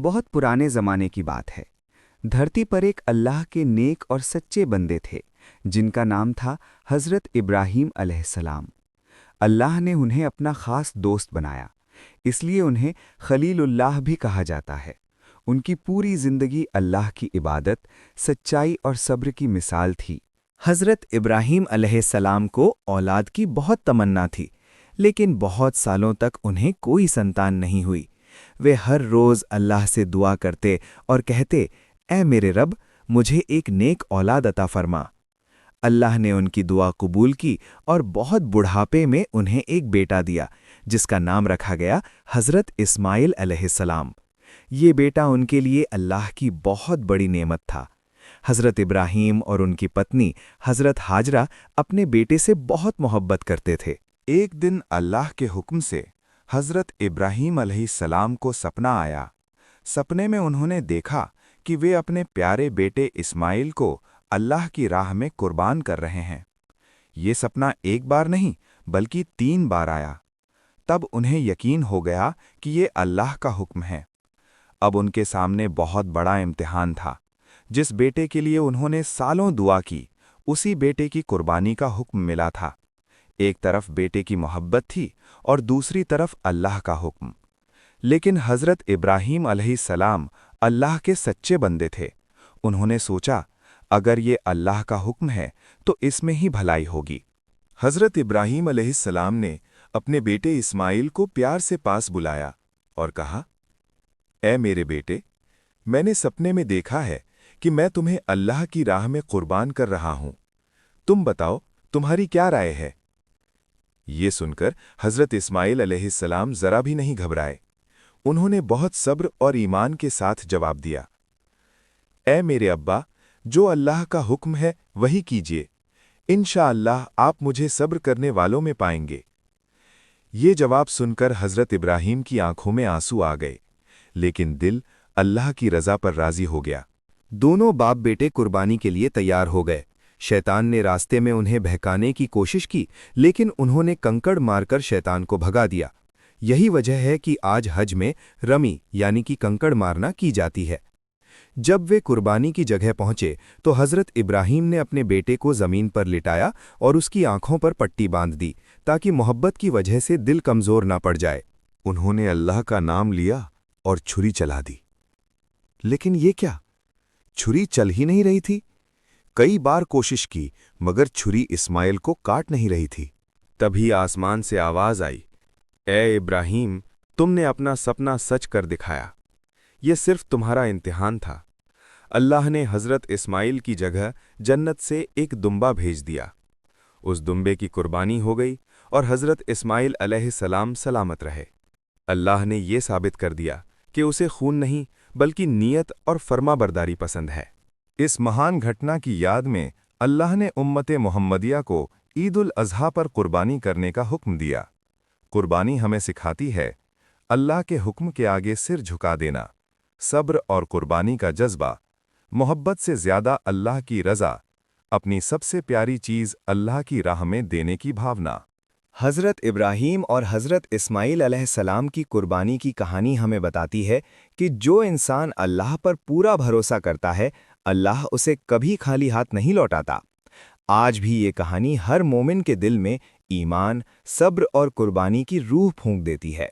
बहुत पुराने ज़माने की बात है। धरती पर एक अल्लाह के नेक और सच्चे बंदे थे, जिनका नाम था हज़रत इब्राहीम अलैहिस्सलाम। अल्लाह ने उन्हें अपना ख़ास दोस्त बनाया, इसलिए उन्हें खलीलुल्लाह भी कहा जाता है। उनकी पूरी ज़िंदगी अल्लाह की इबादत, सच्चाई और सब्र की मिसाल थी। हज़रत इब्राहीम अलैहिस्सलाम को औलाद की बहुत तमन्ना थी, लेकिन बहुत सालों तक उन्हें कोई संतान नहीं हुई। वे हर रोज़ अल्लाह से दुआ करते और कहते, ऐ मेरे रब, मुझे एक नेक औलाद अता फरमा। अल्लाह ने उनकी दुआ कबूल की और बहुत बुढ़ापे में उन्हें एक बेटा दिया, जिसका नाम रखा गया हज़रत इस्माइल अलैहिस्सलाम। ये बेटा उनके लिए अल्लाह की बहुत बड़ी नेमत था। हज़रत इब्राहीम और उनकी पत्नी हज़रत हाजरा अपने बेटे से बहुत मोहब्बत करते थे। एक दिन अल्लाह के हुक्म से हज़रत इब्राहीम अलैहिस्सलाम को सपना आया। सपने में उन्होंने देखा कि वे अपने प्यारे बेटे इस्माइल को अल्लाह की राह में कुर्बान कर रहे हैं। ये सपना एक बार नहीं बल्कि 3 बार आया। तब उन्हें यकीन हो गया कि ये अल्लाह का हुक्म है। अब उनके सामने बहुत बड़ा इम्तिहान था। जिस बेटे के लिए उन्होंने सालों दुआ की, उसी बेटे की कुर्बानी का हुक्म मिला था। एक तरफ बेटे की मोहब्बत थी और दूसरी तरफ अल्लाह का हुक्म। लेकिन हज़रत इब्राहीम अलैहिस्सलाम अल्लाह के सच्चे बंदे थे। उन्होंने सोचा, अगर ये अल्लाह का हुक्म है तो इसमें ही भलाई होगी। हज़रत इब्राहीम अलैहिस्सलाम ने अपने बेटे इस्माइल को प्यार से पास बुलाया और कहा, ऐ मेरे बेटे, मैंने सपने में देखा है कि मैं तुम्हें अल्लाह की राह में कुर्बान कर रहा हूं। तुम बताओ, तुम्हारी क्या राय है? ये सुनकर हज़रत इस्माइल अलैहिस्सलाम जरा भी नहीं घबराए। उन्होंने बहुत सब्र और ईमान के साथ जवाब दिया, ऐ मेरे अब्बा, जो अल्लाह का हुक्म है वही कीजिए। इंशाअल्लाह आप मुझे सब्र करने वालों में पाएंगे। ये जवाब सुनकर हज़रत इब्राहीम की आंखों में आंसू आ गए, लेकिन दिल अल्लाह की रज़ा पर राज़ी हो गया। दोनों बाप बेटे कुर्बानी के लिए तैयार हो गए। शैतान ने रास्ते में उन्हें बहकाने की कोशिश की, लेकिन उन्होंने कंकड़ मारकर शैतान को भगा दिया। यही वजह है कि आज हज में रमी यानी कि कंकड़ मारना की जाती है। जब वे कुर्बानी की जगह पहुंचे तो हज़रत इब्राहीम ने अपने बेटे को ज़मीन पर लिटाया और उसकी आंखों पर पट्टी बांध दी, ताकि मोहब्बत की वजह से दिल कमज़ोर ना पड़ जाए। उन्होंने अल्लाह का नाम लिया और छुरी चला दी। लेकिन ये क्या? छुरी चल ही नहीं रही थी। कई बार कोशिश की, मगर छुरी इस्माइल को काट नहीं रही थी। तभी आसमान से आवाज़ आई, ए इब्राहीम, तुमने अपना सपना सच कर दिखाया। यह सिर्फ तुम्हारा इम्तिहान था। अल्लाह ने हज़रत इस्माइल की जगह जन्नत से एक दुम्बा भेज दिया। उस दुम्बे की कुर्बानी हो गई और हज़रत इस्माइल अलैहिस्सलाम सलामत रहे। अल्लाह ने ये साबित कर दिया कि उसे खून नहीं बल्कि नीयत और फर्माबरदारी पसंद है। इस महान घटना की याद में अल्लाह ने उम्मते मुहम्मदिया को ईद उल अज़हा पर कुर्बानी करने का हुक्म दिया। कुर्बानी हमें सिखाती है अल्लाह के हुक्म के आगे सिर झुका देना, सब्र और कुर्बानी का जज्बा, मोहब्बत से ज़्यादा अल्लाह की रज़ा, अपनी सबसे प्यारी चीज़ अल्लाह की राह में देने की भावना। हज़रत इब्राहीम और हज़रत इस्माइल अलैहिस्सलाम की कुर्बानी की कहानी हमें बताती है कि जो इंसान अल्लाह पर पूरा भरोसा करता है, अल्लाह उसे कभी खाली हाथ नहीं लौटाता। आज भी ये कहानी हर मोमिन के दिल में ईमान, सब्र और कुर्बानी की रूह फूंक देती है।